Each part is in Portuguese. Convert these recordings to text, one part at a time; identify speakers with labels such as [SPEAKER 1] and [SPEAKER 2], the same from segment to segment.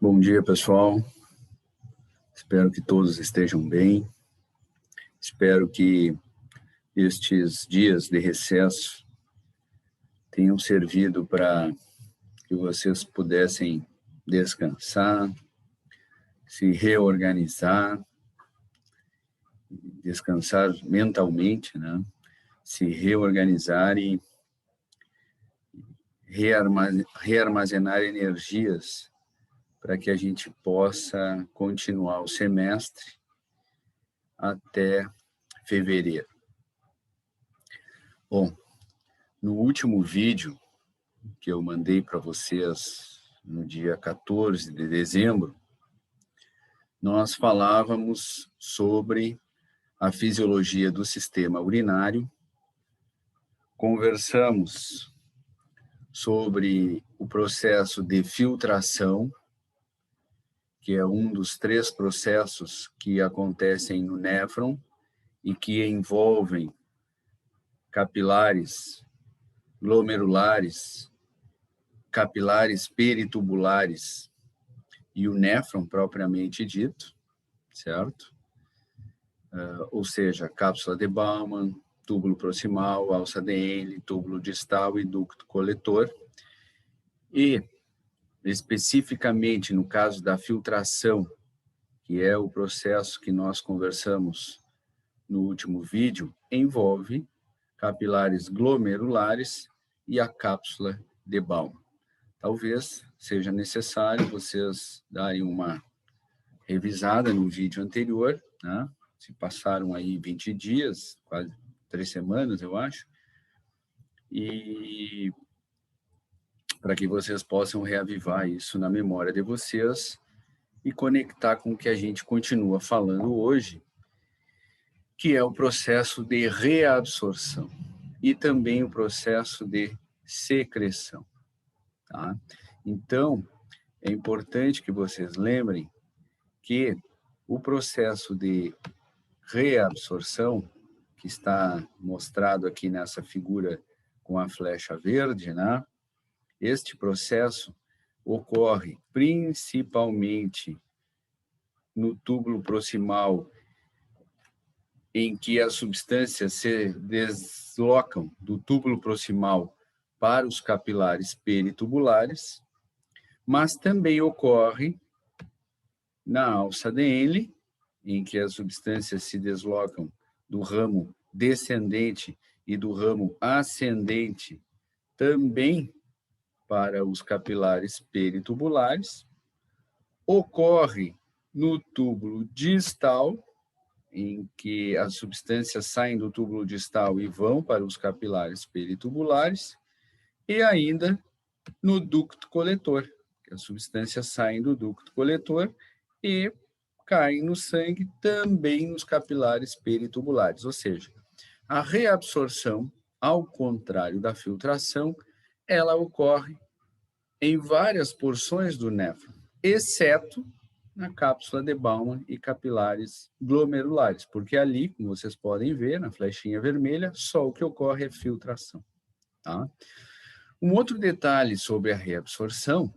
[SPEAKER 1] Bom dia, pessoal. Espero que todos estejam bem. Espero que estes dias de recesso tenham servido para que vocês pudessem descansar, se reorganizar, descansar mentalmente, né? Se reorganizar e rearmazenar energias para que a gente possa continuar o semestre até fevereiro. Bom, no último vídeo que eu mandei para vocês no dia 14 de dezembro, nós falávamos sobre a fisiologia do sistema urinário, conversamos sobre o processo de filtração, que é um dos 3 processos que acontecem no néfron e que envolvem capilares, glomerulares, capilares peritubulares e o néfron propriamente dito, certo? Ou seja, cápsula de Bowman, túbulo proximal, alça DN, túbulo distal e ducto coletor. E, especificamente no caso da filtração, que é o processo que nós conversamos no último vídeo, envolve capilares glomerulares e a cápsula de Bowman. Talvez seja necessário vocês darem uma revisada no vídeo anterior, né? Se passaram aí 20 dias, quase 3 semanas, eu acho, e para que vocês possam reavivar isso na memória de vocês e conectar com o que a gente continua falando hoje, que é o processo de reabsorção e também o processo de secreção, tá? Então, é importante que vocês lembrem que o processo de reabsorção, que está mostrado aqui nessa figura com a flecha verde, né? Este processo ocorre principalmente no túbulo proximal, em que as substâncias se deslocam do túbulo proximal para os capilares peritubulares, mas também ocorre na alça DN, em que as substâncias se deslocam do ramo descendente e do ramo ascendente também para os capilares peritubulares, ocorre no túbulo distal, em que as substâncias saem do túbulo distal e vão para os capilares peritubulares, e ainda no ducto coletor, que as substâncias saem do ducto coletor e caem no sangue também nos capilares peritubulares. Ou seja, a reabsorção, ao contrário da filtração, ela ocorre em várias porções do néfron, exceto na cápsula de Bowman e capilares glomerulares, porque ali, como vocês podem ver, na flechinha vermelha, só o que ocorre é filtração, tá? Um outro detalhe sobre a reabsorção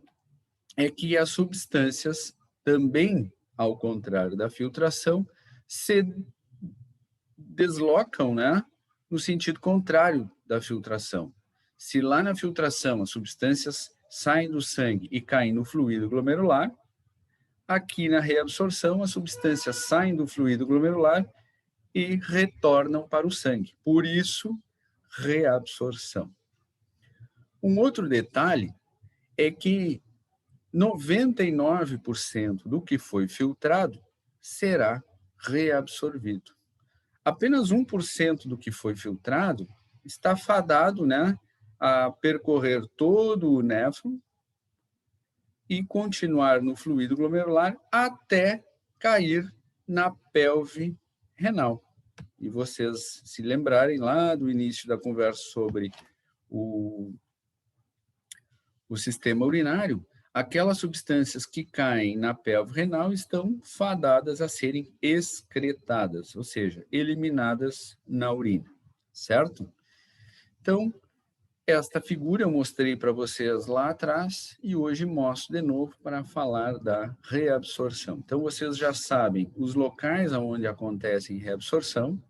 [SPEAKER 1] é que as substâncias também, ao contrário da filtração, se deslocam, né, no sentido contrário da filtração. Se lá na filtração as substâncias saem do sangue e caem no fluido glomerular, aqui na reabsorção as substâncias saem do fluido glomerular e retornam para o sangue. Por isso, reabsorção. Um outro detalhe é que 99% do que foi filtrado será reabsorvido. Apenas 1% do que foi filtrado está fadado, né, a percorrer todo o néfron e continuar no fluido glomerular até cair na pelve renal. E vocês se lembrarem lá do início da conversa sobre o sistema urinário, aquelas substâncias que caem na pelve renal estão fadadas a serem excretadas, ou seja, eliminadas na urina, certo? Então, Esta figura eu mostrei para vocês lá atrás e hoje mostro de novo para falar da reabsorção. Então, vocês já sabem os locais onde acontece reabsorção,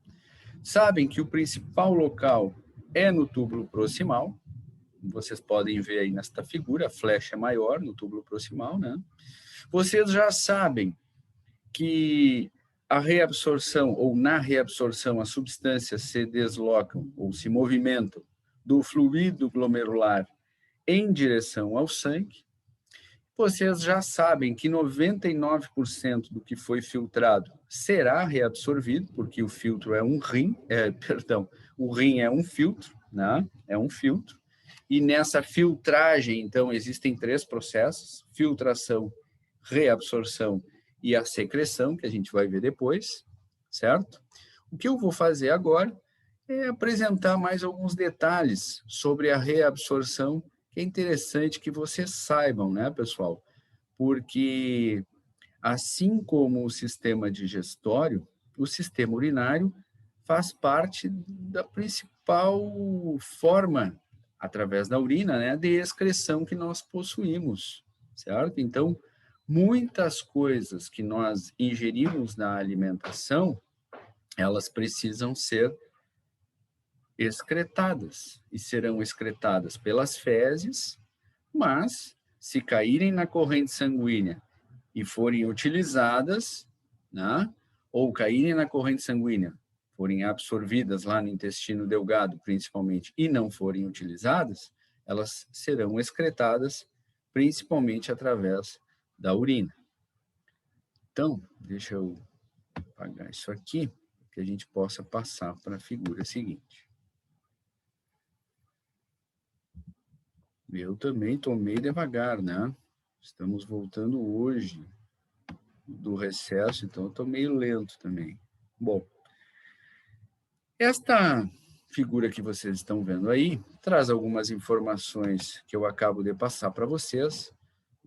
[SPEAKER 1] sabem que o principal local é no túbulo proximal. Vocês podem ver aí nesta figura, a flecha é maior no túbulo proximal, né? Vocês já sabem que a reabsorção, ou na reabsorção, as substâncias se deslocam ou se movimentam do fluido glomerular em direção ao sangue. Vocês já sabem que 99% do que foi filtrado será reabsorvido, porque o filtro é um rim, o rim é um filtro, né? É um filtro. E nessa filtragem, então, existem 3 processos: filtração, reabsorção e a secreção, que a gente vai ver depois, certo? O que eu vou fazer agora é apresentar mais alguns detalhes sobre a reabsorção, que é interessante que vocês saibam, né, pessoal? Porque, assim como o sistema digestório, o sistema urinário faz parte da principal forma, através da urina, né, de excreção que nós possuímos, certo? Então, muitas coisas que nós ingerimos na alimentação, elas precisam ser excretadas, e serão excretadas pelas fezes, mas, se caírem na corrente sanguínea e forem utilizadas, né, ou caírem na corrente sanguínea, forem absorvidas lá no intestino delgado, principalmente, e não forem utilizadas, elas serão excretadas, principalmente através da urina. Então, deixa eu apagar isso aqui, que a gente possa passar para a figura seguinte. Eu também tomei devagar, né? Estamos voltando hoje do recesso, então eu estou meio lento também. Bom, esta figura que vocês estão vendo aí traz algumas informações que eu acabo de passar para vocês,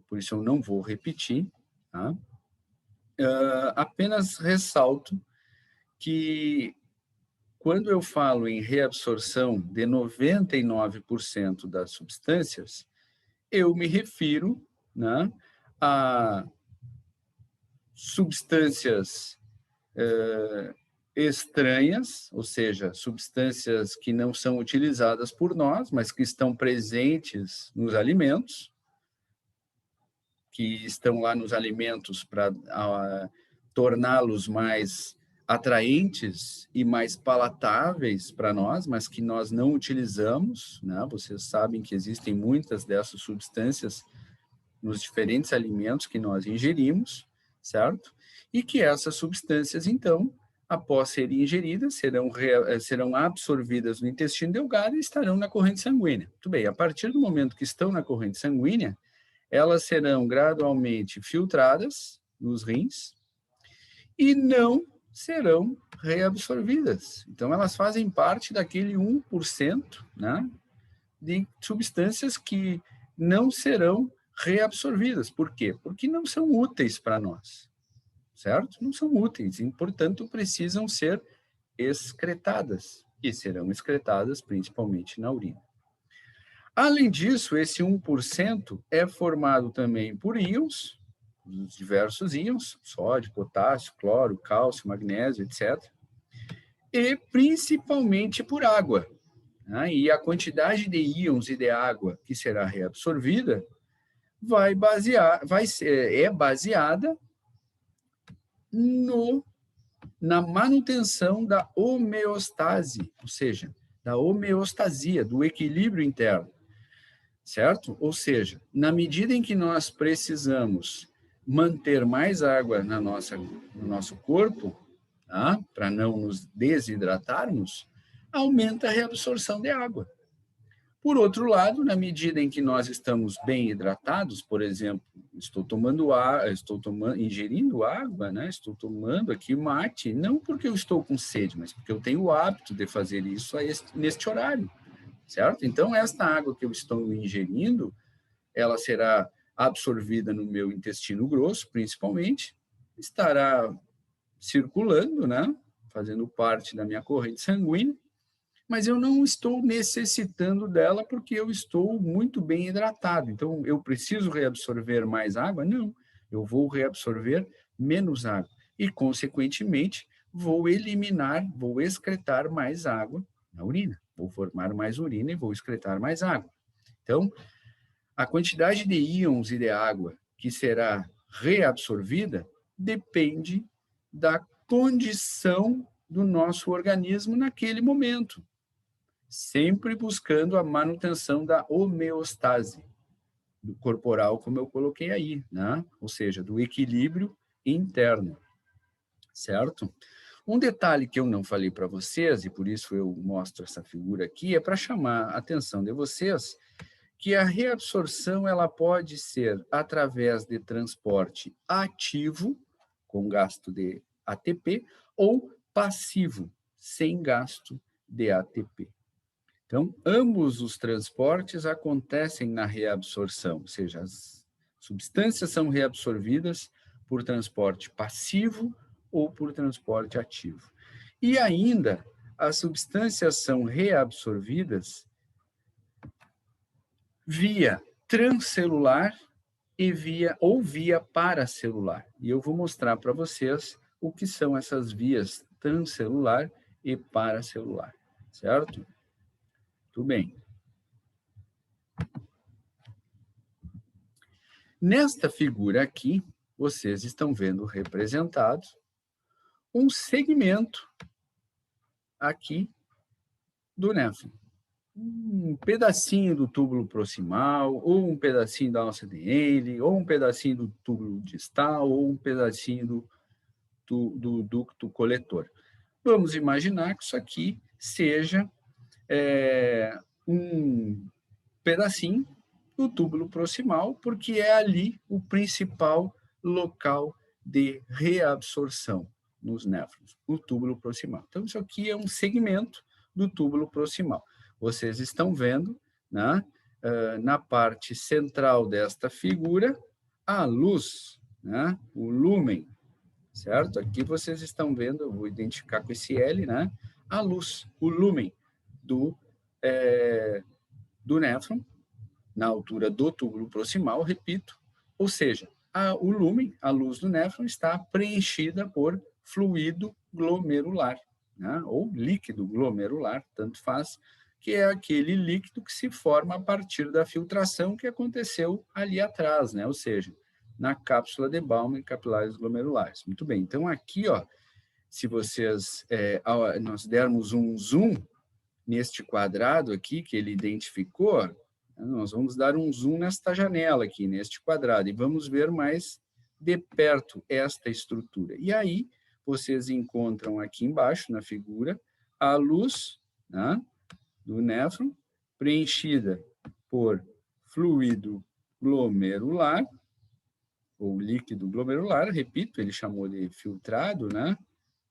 [SPEAKER 1] por isso eu não vou repetir, tá? Apenas ressalto que quando eu falo em reabsorção de 99% das substâncias, eu me refiro, né, a substâncias estranhas, ou seja, substâncias que não são utilizadas por nós, mas que estão presentes nos alimentos, que estão lá nos alimentos para torná-los mais atraentes e mais palatáveis para nós, mas que nós não utilizamos, né? Vocês sabem que existem muitas dessas substâncias nos diferentes alimentos que nós ingerimos, certo? E que essas substâncias, então, após serem ingeridas, serão absorvidas no intestino delgado e estarão na corrente sanguínea. Muito bem, a partir do momento que estão na corrente sanguínea, elas serão gradualmente filtradas nos rins e não serão reabsorvidas. Então, elas fazem parte daquele 1%, né, de substâncias que não serão reabsorvidas. Por quê? Porque não são úteis para nós, certo? Não são úteis e, portanto, precisam ser excretadas, e serão excretadas principalmente na urina. Além disso, esse 1% é formado também por íons, os diversos íons, sódio, potássio, cloro, cálcio, magnésio, etc. E principalmente por água, né? E a quantidade de íons e de água que será reabsorvida é baseada na manutenção da homeostase, ou seja, da homeostasia, do equilíbrio interno, certo? Ou seja, na medida em que nós precisamos manter mais água no nosso corpo, tá? Para não nos desidratarmos, aumenta a reabsorção de água. Por outro lado, na medida em que nós estamos bem hidratados, por exemplo, ingerindo água, né? Estou tomando aqui mate, não porque eu estou com sede, mas porque eu tenho o hábito de fazer isso neste horário, certo? Então, esta água que eu estou ingerindo, ela será absorvida no meu intestino grosso, principalmente, estará circulando, né? Fazendo parte da minha corrente sanguínea, mas eu não estou necessitando dela porque eu estou muito bem hidratado. Então, eu preciso reabsorver mais água? Não, eu vou reabsorver menos água e, consequentemente, vou eliminar, vou excretar mais água na urina. Vou formar mais urina e vou excretar mais água. Então, a quantidade de íons e de água que será reabsorvida depende da condição do nosso organismo naquele momento, sempre buscando a manutenção da homeostase do corporal, como eu coloquei aí, né? Ou seja, do equilíbrio interno, certo? Um detalhe que eu não falei para vocês, e por isso eu mostro essa figura aqui, é para chamar a atenção de vocês que a reabsorção ela pode ser através de transporte ativo, com gasto de ATP, ou passivo, sem gasto de ATP. Então, ambos os transportes acontecem na reabsorção, ou seja, as substâncias são reabsorvidas por transporte passivo ou por transporte ativo. E ainda, as substâncias são reabsorvidas via transcelular e via paracelular. E eu vou mostrar para vocês o que são essas vias transcelular e paracelular, certo? Tudo bem. Nesta figura aqui, vocês estão vendo representado um segmento aqui do néfron. Um pedacinho do túbulo proximal, ou um pedacinho da alça DN, ou um pedacinho do túbulo distal, ou um pedacinho do ducto coletor. Vamos imaginar que isso aqui seja um pedacinho do túbulo proximal, porque é ali o principal local de reabsorção nos néfrons, o túbulo proximal. Então, isso aqui é um segmento do túbulo proximal. Vocês estão vendo, né, na parte central desta figura, a luz, né, o lúmen, certo? Aqui vocês estão vendo, eu vou identificar com esse L, né, a luz, o lúmen do néfron, na altura do túbulo proximal, repito, ou seja, o lúmen, a luz do néfron, está preenchida por fluido glomerular, né? Ou líquido glomerular, tanto faz, que é aquele líquido que se forma a partir da filtração que aconteceu ali atrás, né? Ou seja, na cápsula de Bowman e capilares glomerulares. Muito bem, então aqui, ó, se vocês, nós dermos um zoom neste quadrado aqui que ele identificou, nós vamos dar um zoom nesta janela aqui, neste quadrado, e vamos ver mais de perto esta estrutura. E aí, vocês encontram aqui embaixo, na figura, a luz, né, do néfron, preenchida por fluido glomerular, ou líquido glomerular, repito, ele chamou de filtrado, né,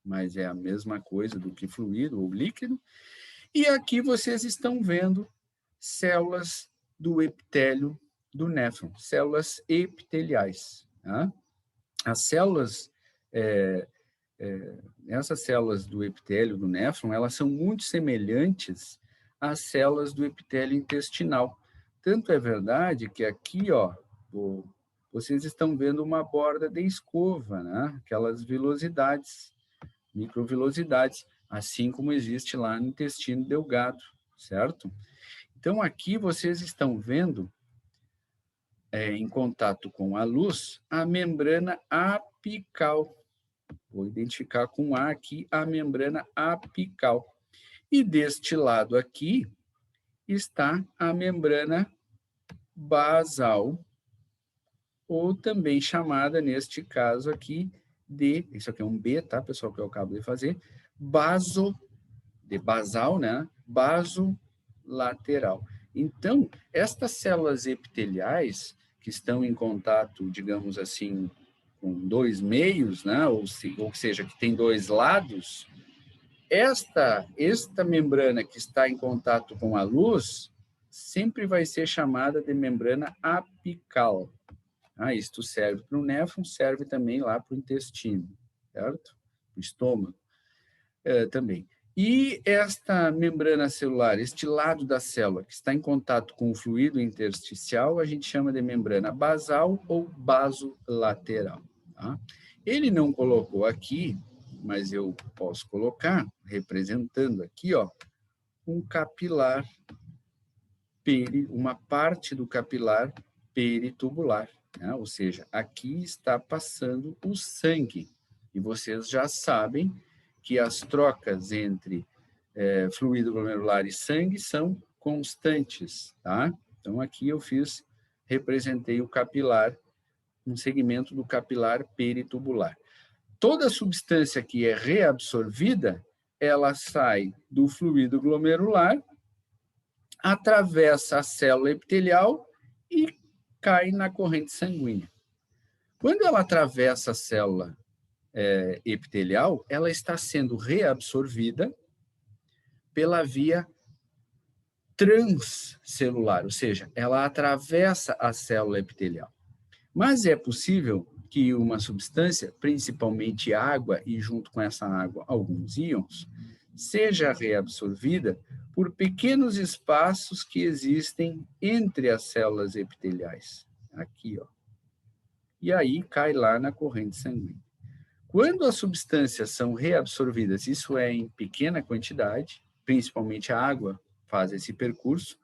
[SPEAKER 1] mas é a mesma coisa do que fluido ou líquido. E aqui vocês estão vendo células do epitélio do néfron, células epiteliais. Tá? As células, essas células do epitélio do néfron, elas são muito semelhantes às células do epitélio intestinal. Tanto é verdade que aqui, ó, vocês estão vendo uma borda de escova, né? Aquelas vilosidades, microvilosidades, assim como existe lá no intestino delgado, certo? Então, aqui vocês estão vendo, em contato com a luz, a membrana apical. Vou identificar com A aqui a membrana apical. E deste lado aqui está a membrana basal, ou também chamada, neste caso aqui, isso aqui é um B, tá, pessoal, que eu acabo de fazer, de basal, né, basolateral. Então, estas células epiteliais, que estão em contato, digamos assim, com dois meios, né, ou seja, que tem dois lados, esta membrana que está em contato com a luz sempre vai ser chamada de membrana apical. Isto serve para o néfron, serve também lá para o intestino, certo? O estômago também. E esta membrana celular, este lado da célula que está em contato com o fluido intersticial, a gente chama de membrana basal ou basolateral. Tá? Ele não colocou aqui, mas eu posso colocar, representando aqui, ó, um capilar, uma parte do capilar peritubular. Né? Ou seja, aqui está passando o sangue. E vocês já sabem que as trocas entre fluido glomerular e sangue são constantes, tá? Então, aqui eu representei o capilar, um segmento do capilar peritubular. Toda substância que é reabsorvida, ela sai do fluido glomerular, atravessa a célula epitelial e cai na corrente sanguínea. Quando ela atravessa a célula epitelial, ela está sendo reabsorvida pela via transcelular, ou seja, ela atravessa a célula epitelial. Mas é possível que uma substância, principalmente água, e junto com essa água alguns íons, seja reabsorvida por pequenos espaços que existem entre as células epiteliais. Aqui, ó. E aí cai lá na corrente sanguínea. Quando as substâncias são reabsorvidas, isso é em pequena quantidade, principalmente a água faz esse percurso.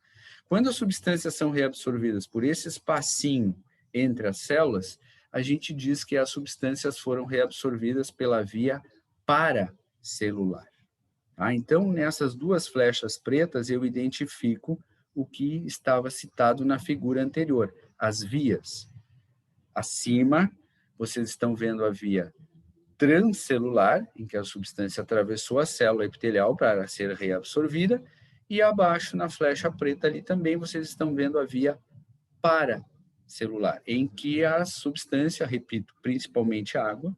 [SPEAKER 1] Quando as substâncias são reabsorvidas por esse espacinho entre as células, a gente diz que as substâncias foram reabsorvidas pela via paracelular. Tá? Então, nessas duas flechas pretas, eu identifico o que estava citado na figura anterior, as vias. Acima, vocês estão vendo a via transcelular, em que a substância atravessou a célula epitelial para ser reabsorvida, e abaixo, na flecha preta ali também, vocês estão vendo a via paracelular, em que a substância, repito, principalmente a água,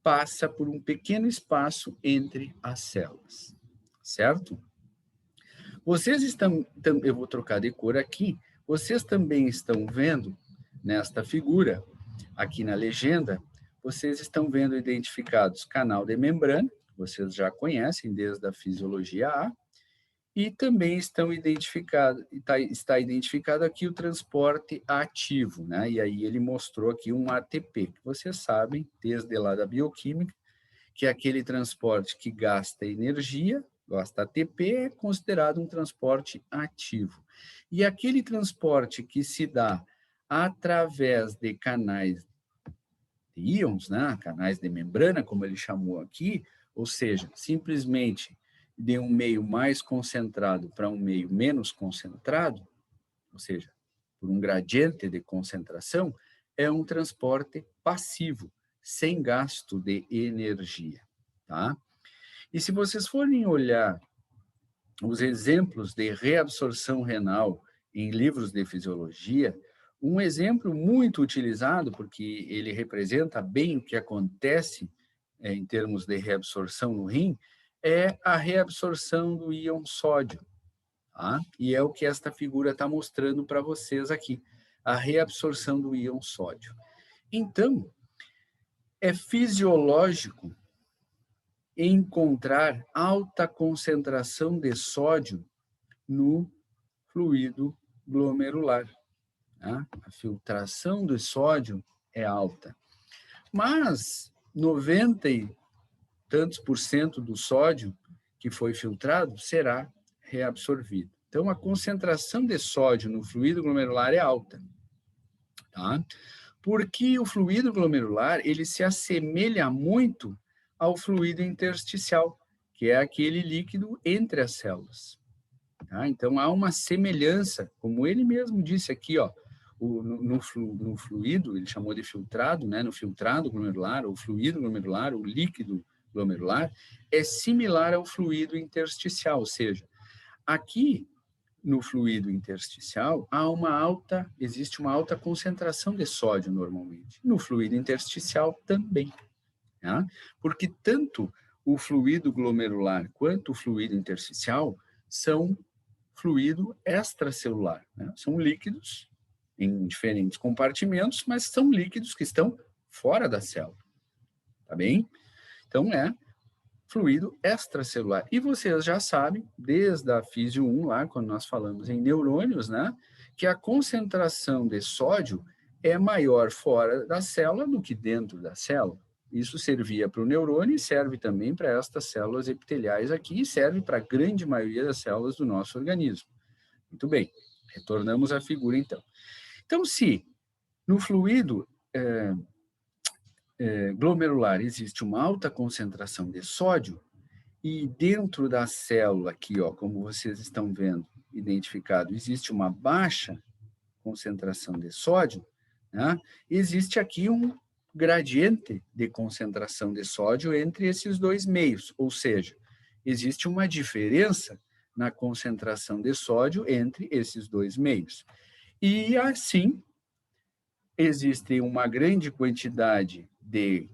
[SPEAKER 1] passa por um pequeno espaço entre as células, certo? Vocês estão, eu vou trocar de cor aqui, vocês também estão vendo, nesta figura, aqui na legenda, vocês estão vendo identificados canal de membrana, vocês já conhecem desde a fisiologia A, e também está identificado aqui o transporte ativo, né? E aí ele mostrou aqui um ATP, que vocês sabem, desde lá da bioquímica, que é aquele transporte que gasta energia, gasta ATP, é considerado um transporte ativo. E aquele transporte que se dá através de canais de íons, né? Canais de membrana, como ele chamou aqui, ou seja, simplesmente de um meio mais concentrado para um meio menos concentrado, ou seja, por um gradiente de concentração, é um transporte passivo, sem gasto de energia, tá? E se vocês forem olhar os exemplos de reabsorção renal em livros de fisiologia, um exemplo muito utilizado, porque ele representa bem o que acontece em termos de reabsorção no rim, é a reabsorção do íon sódio. Tá? E é o que esta figura está mostrando para vocês aqui, a reabsorção do íon sódio. Então, é fisiológico encontrar alta concentração de sódio no fluido glomerular. Tá? A filtração do sódio é alta. Mas 90 e tantos por cento do sódio que foi filtrado será reabsorvido. Então, a concentração de sódio no fluido glomerular é alta. Tá? Porque o fluido glomerular ele se assemelha muito ao fluido intersticial, que é aquele líquido entre as células. Tá? Então, há uma semelhança, como ele mesmo disse aqui, ó, no fluido, ele chamou de filtrado, né? No filtrado glomerular, o fluido glomerular, o líquido glomerular, é similar ao fluido intersticial, ou seja, aqui no fluido intersticial existe uma alta concentração de sódio normalmente. No fluido intersticial também. Tá? Porque tanto o fluido glomerular quanto o fluido intersticial são fluido extracelular. Né? São líquidos em diferentes compartimentos, mas são líquidos que estão fora da célula. Tá bem? Então, fluido extracelular. E vocês já sabem, desde a Físio 1, lá, quando nós falamos em neurônios, né, que a concentração de sódio é maior fora da célula do que dentro da célula. Isso servia para o neurônio e serve também para estas células epiteliais aqui e serve para a grande maioria das células do nosso organismo. Muito bem, retornamos à figura então. Então, se no fluido glomerular existe uma alta concentração de sódio e dentro da célula aqui, ó, como vocês estão vendo, identificado, existe uma baixa concentração de sódio, né? Existe aqui um gradiente de concentração de sódio entre esses dois meios, ou seja, existe uma diferença na concentração de sódio entre esses dois meios. E assim, existe uma grande quantidade de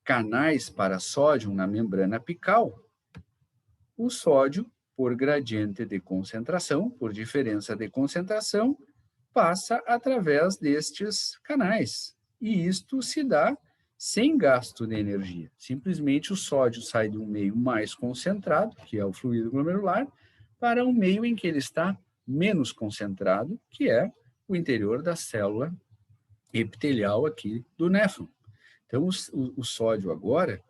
[SPEAKER 1] canais para sódio na membrana apical. O sódio, por gradiente de concentração, por diferença de concentração, passa através destes canais. E isto se dá sem gasto de energia. Simplesmente o sódio sai de um meio mais concentrado, que é o fluido glomerular, para um meio em que ele está menos concentrado, que é o interior da célula epitelial aqui do néfron. Então, o sódio agora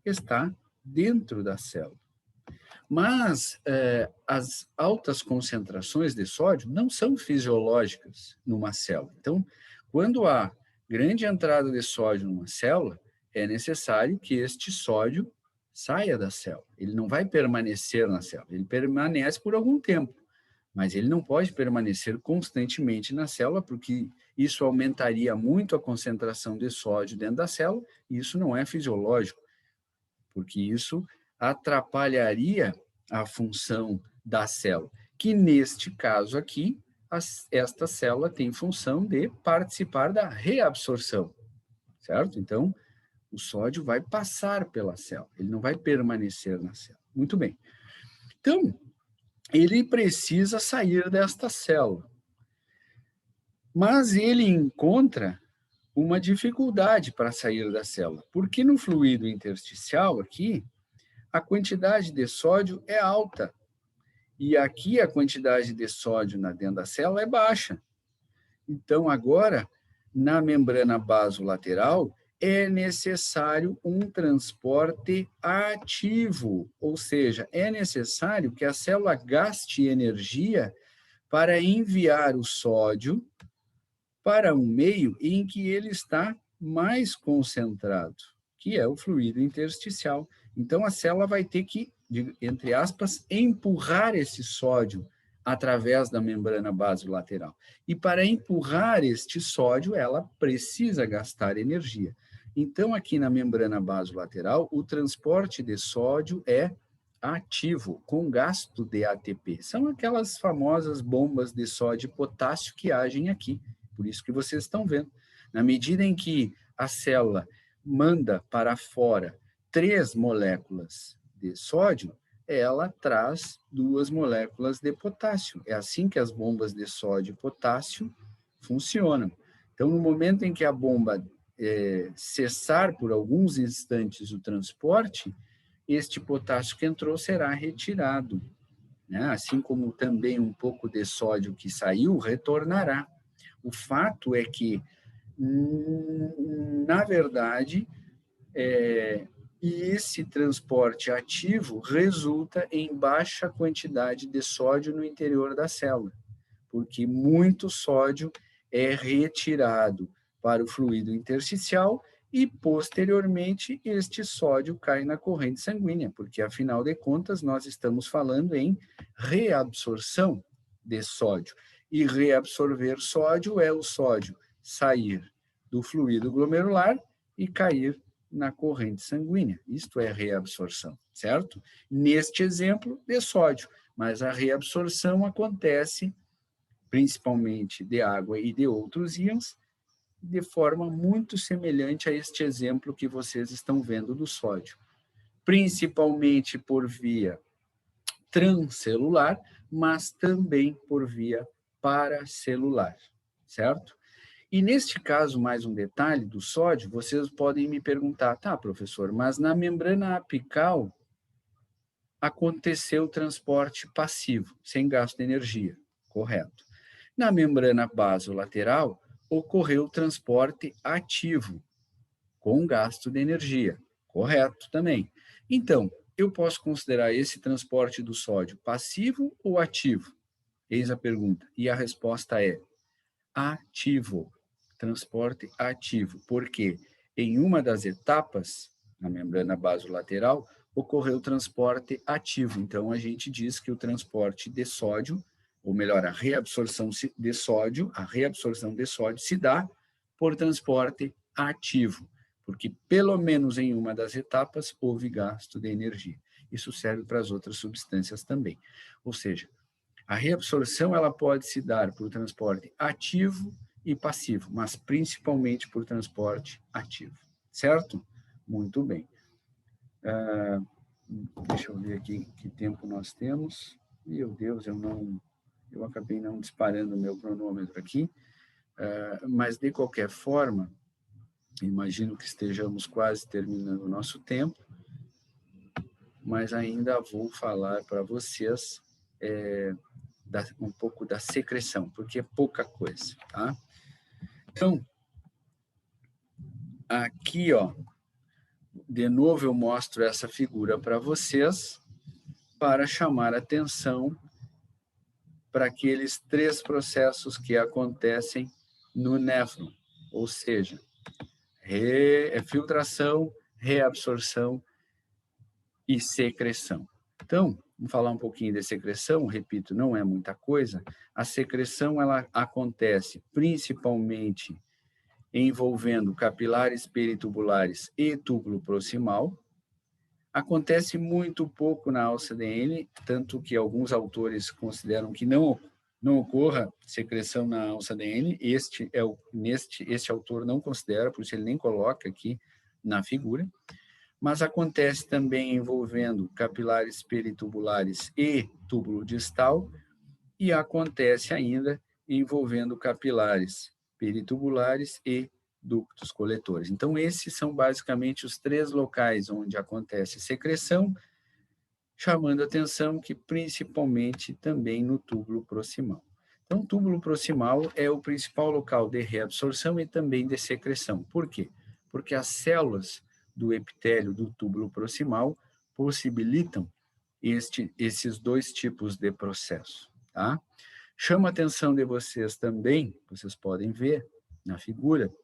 [SPEAKER 1] está dentro da célula. Mas as altas concentrações de sódio não são fisiológicas numa célula. Então, quando há grande entrada de sódio numa célula, é necessário que este sódio saia da célula. Ele não vai permanecer na célula, ele permanece por algum tempo, mas ele não pode permanecer constantemente na célula, porque isso aumentaria muito a concentração de sódio dentro da célula, e isso não é fisiológico, porque isso atrapalharia a função da célula, que neste caso aqui, esta célula tem função de participar da reabsorção, certo? Então, o sódio vai passar pela célula, ele não vai permanecer na célula. Muito bem. Então, ele precisa sair desta célula, mas ele encontra uma dificuldade para sair da célula, porque no fluido intersticial aqui, a quantidade de sódio é alta. E aqui a quantidade de sódio dentro da célula é baixa. Então, agora, na membrana basolateral, é necessário um transporte ativo, ou seja, é necessário que a célula gaste energia para enviar o sódio para um meio em que ele está mais concentrado, que é o fluido intersticial. Então, a célula vai ter que, entre aspas, empurrar esse sódio através da membrana basolateral. E para empurrar este sódio, ela precisa gastar energia. Então, aqui na membrana basolateral, o transporte de sódio é ativo, com gasto de ATP. São aquelas famosas bombas de sódio e potássio que agem aqui. Por isso que vocês estão vendo. Na medida em que a célula manda para fora 3 moléculas de sódio, ela traz 2 moléculas de potássio. É assim que as bombas de sódio e potássio funcionam. Então, no momento em que a bomba cessar por alguns instantes o transporte, este potássio que entrou será retirado, né? Assim como também um pouco de sódio que saiu retornará. O fato é que, na verdade, esse transporte ativo resulta em baixa quantidade de sódio no interior da célula, porque muito sódio é retirado para o fluido intersticial e, posteriormente, este sódio cai na corrente sanguínea, porque, afinal de contas, nós estamos falando em reabsorção de sódio. E reabsorver sódio é o sódio sair do fluido glomerular e cair na corrente sanguínea. Isto é reabsorção, certo? Neste exemplo, de sódio, mas a reabsorção acontece principalmente de água e de outros íons, de forma muito semelhante a este exemplo que vocês estão vendo do sódio, principalmente por via transcelular, mas também por via paracelular, certo? E neste caso, mais um detalhe do sódio, vocês podem me perguntar, tá, professor, mas na membrana apical aconteceu o transporte passivo, sem gasto de energia, correto. Na membrana basolateral, ocorreu o transporte ativo, com gasto de energia, correto também. Então, eu posso considerar esse transporte do sódio passivo ou ativo? Eis a pergunta. E a resposta é ativo. Transporte ativo. Porque em uma das etapas, na membrana basolateral, ocorreu o transporte ativo. Então, a gente diz que o transporte de sódio, ou melhor, a reabsorção de sódio se dá por transporte ativo, porque pelo menos em uma das etapas houve gasto de energia. Isso serve para as outras substâncias também. Ou seja, a reabsorção ela pode se dar por transporte ativo e passivo, mas principalmente por transporte ativo, certo? Muito bem. Deixa eu ver aqui que tempo nós temos. Meu Deus, eu acabei não disparando o meu cronômetro aqui, mas de qualquer forma, imagino que estejamos quase terminando o nosso tempo, mas ainda vou falar para vocês um pouco da secreção, porque é pouca coisa, tá? Então, aqui, ó, de novo eu mostro essa figura para vocês, para chamar a atenção para aqueles 3 processos que acontecem no néfron, ou seja, filtração, reabsorção e secreção. Então, vamos falar um pouquinho de secreção, repito, não é muita coisa. A secreção ela acontece principalmente envolvendo capilares peritubulares e túbulo proximal. Acontece muito pouco na alça-DN, tanto que alguns autores consideram que não ocorra secreção na alça-DN. Este autor não considera, por isso ele nem coloca aqui na figura. Mas acontece também envolvendo capilares peritubulares e túbulo distal, e acontece ainda envolvendo capilares peritubulares e ductos coletores. Então, esses são basicamente os 3 locais onde acontece secreção, chamando a atenção que principalmente também no túbulo proximal. Então, o túbulo proximal é o principal local de reabsorção e também de secreção. Por quê? Porque as células do epitélio do túbulo proximal possibilitam esses 2 tipos de processo, tá? Chama a atenção de vocês também, vocês podem ver na figura,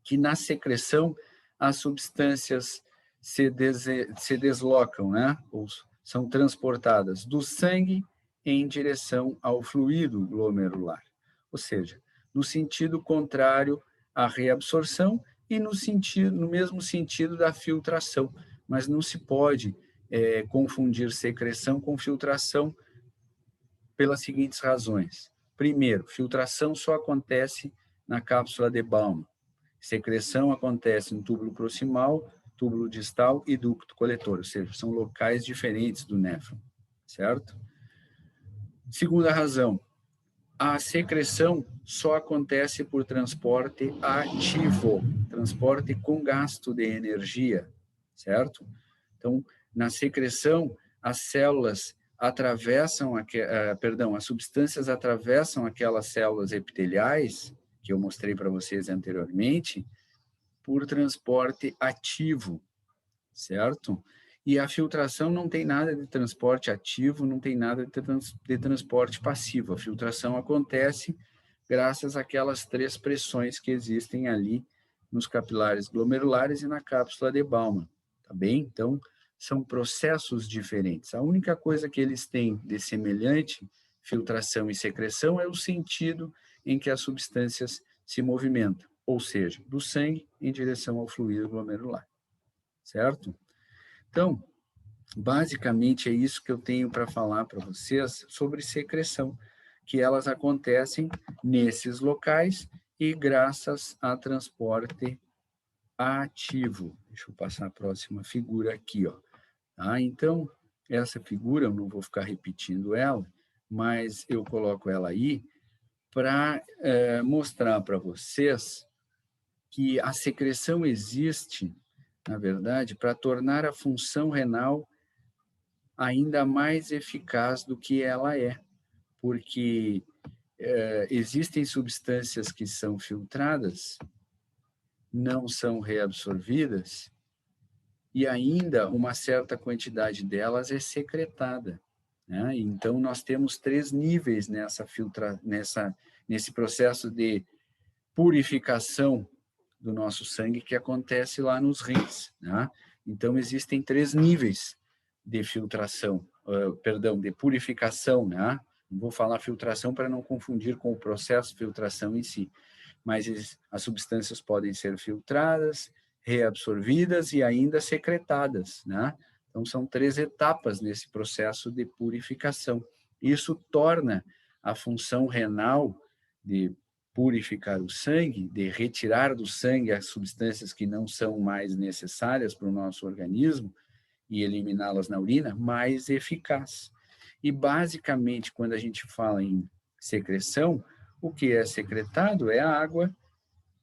[SPEAKER 1] que na secreção as substâncias se deslocam, né? Ou são transportadas do sangue em direção ao fluido glomerular. Ou seja, no sentido contrário à reabsorção e no mesmo sentido da filtração. Mas não se pode confundir secreção com filtração pelas seguintes razões. Primeiro, filtração só acontece na cápsula de Bowman. Secreção acontece no túbulo proximal, túbulo distal e ducto coletor, ou seja, são locais diferentes do néfron, certo? Segunda razão, a secreção só acontece por transporte ativo, transporte com gasto de energia, certo? Então, na secreção, as células as substâncias atravessam aquelas células epiteliais, que eu mostrei para vocês anteriormente, por transporte ativo, certo? E a filtração não tem nada de transporte ativo, não tem nada de transporte passivo. A filtração acontece graças àquelas 3 pressões que existem ali nos capilares glomerulares e na cápsula de Bowman, tá bem? Então, são processos diferentes. A única coisa que eles têm de semelhante, filtração e secreção, é o sentido em que as substâncias se movimentam, ou seja, do sangue em direção ao fluido glomerular, certo? Então, basicamente é isso que eu tenho para falar para vocês sobre secreção, que elas acontecem nesses locais e graças a transporte ativo. Deixa eu passar a próxima figura aqui, ó. Então, essa figura, eu não vou ficar repetindo ela, mas eu coloco ela aí para mostrar para vocês que a secreção existe, na verdade, para tornar a função renal ainda mais eficaz do que ela é, porque existem substâncias que são filtradas, não são reabsorvidas, e ainda uma certa quantidade delas é secretada, né? Então, nós temos 3 níveis nesse processo de purificação do nosso sangue que acontece lá nos rins, né? Então, existem 3 níveis de filtração, de purificação, né? Não vou falar filtração para não confundir com o processo de filtração em si, mas as substâncias podem ser filtradas, reabsorvidas e ainda secretadas, né? Então, são 3 etapas nesse processo de purificação. Isso torna a função renal de purificar o sangue, de retirar do sangue as substâncias que não são mais necessárias para o nosso organismo e eliminá-las na urina, mais eficaz. E, basicamente, quando a gente fala em secreção, o que é secretado é a água,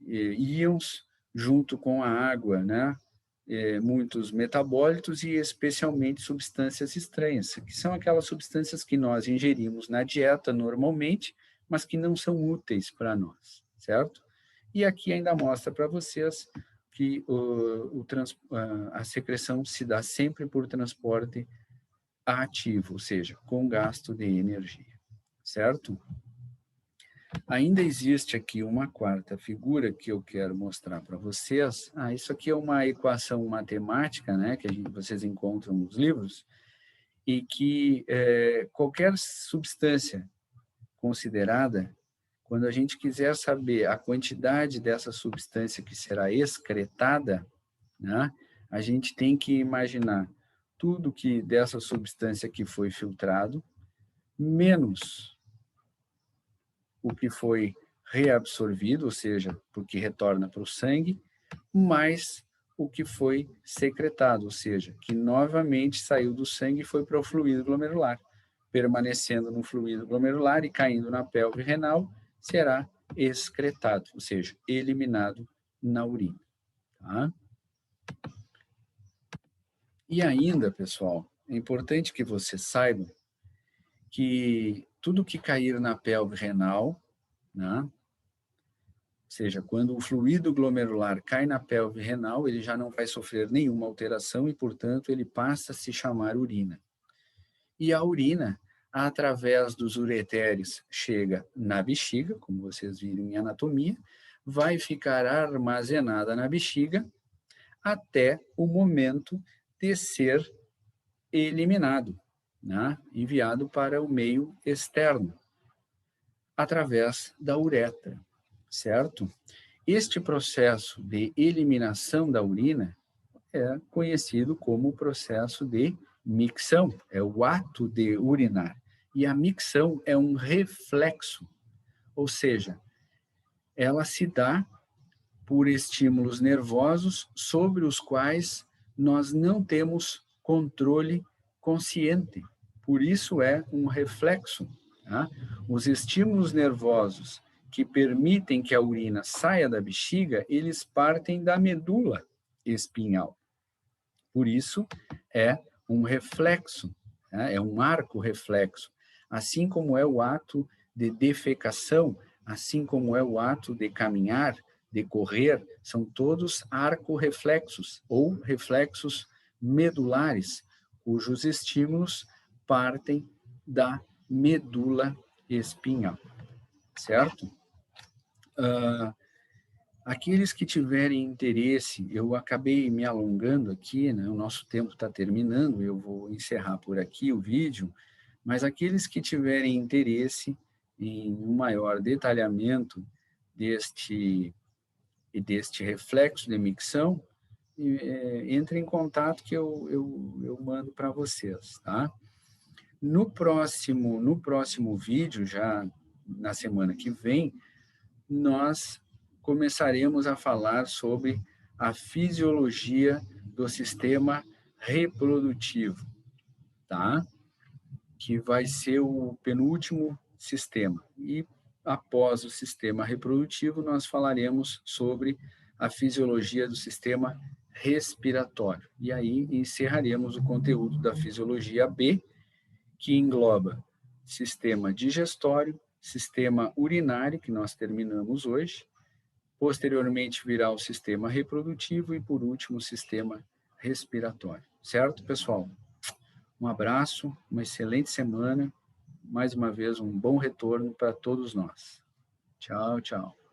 [SPEAKER 1] íons, junto com a água, né? Muitos metabólitos e especialmente substâncias estranhas, que são aquelas substâncias que nós ingerimos na dieta normalmente, mas que não são úteis para nós, certo? E aqui ainda mostra para vocês que a secreção se dá sempre por transporte ativo, ou seja, com gasto de energia, certo? Ainda existe aqui uma quarta figura que eu quero mostrar para vocês. Isso aqui é uma equação matemática, né, que vocês encontram nos livros, e que qualquer substância considerada, quando a gente quiser saber a quantidade dessa substância que será excretada, né, a gente tem que imaginar tudo que dessa substância que foi filtrado, menos o que foi reabsorvido, ou seja, porque retorna para o sangue, mais o que foi secretado, ou seja, que novamente saiu do sangue e foi para o fluido glomerular. Permanecendo no fluido glomerular e caindo na pelve renal, será excretado, ou seja, eliminado na urina. Tá? E ainda, pessoal, é importante que você saiba que tudo que cair na pelve renal, né, ou seja, quando o fluido glomerular cai na pelve renal, ele já não vai sofrer nenhuma alteração e, portanto, ele passa a se chamar urina. E a urina, através dos ureteres, chega na bexiga, como vocês viram em anatomia, vai ficar armazenada na bexiga até o momento de ser eliminado, né? Enviado para o meio externo, através da uretra, certo? Este processo de eliminação da urina é conhecido como o processo de micção, é o ato de urinar. E a micção é um reflexo, ou seja, ela se dá por estímulos nervosos sobre os quais nós não temos controle consciente. Por isso é um reflexo. Tá? Os estímulos nervosos que permitem que a urina saia da bexiga, eles partem da medula espinhal. Por isso é um reflexo, né? É um arco reflexo. Assim como é o ato de defecação, assim como é o ato de caminhar, de correr, são todos arco-reflexos ou reflexos medulares, cujos estímulos partem da medula espinhal, certo? Aqueles que tiverem interesse, eu acabei me alongando aqui, né? O nosso tempo está terminando, eu vou encerrar por aqui o vídeo, mas aqueles que tiverem interesse em um maior detalhamento deste reflexo de micção, entre em contato que eu mando para vocês, tá? No próximo vídeo, já na semana que vem, nós começaremos a falar sobre a fisiologia do sistema reprodutivo, tá? Que vai ser o penúltimo sistema. E após o sistema reprodutivo, nós falaremos sobre a fisiologia do sistema respiratório. E aí encerraremos o conteúdo da fisiologia B, que engloba sistema digestório, sistema urinário, que nós terminamos hoje, posteriormente virá o sistema reprodutivo e, por último, o sistema respiratório. Certo, pessoal? Um abraço, uma excelente semana, mais uma vez um bom retorno para todos nós. Tchau, tchau.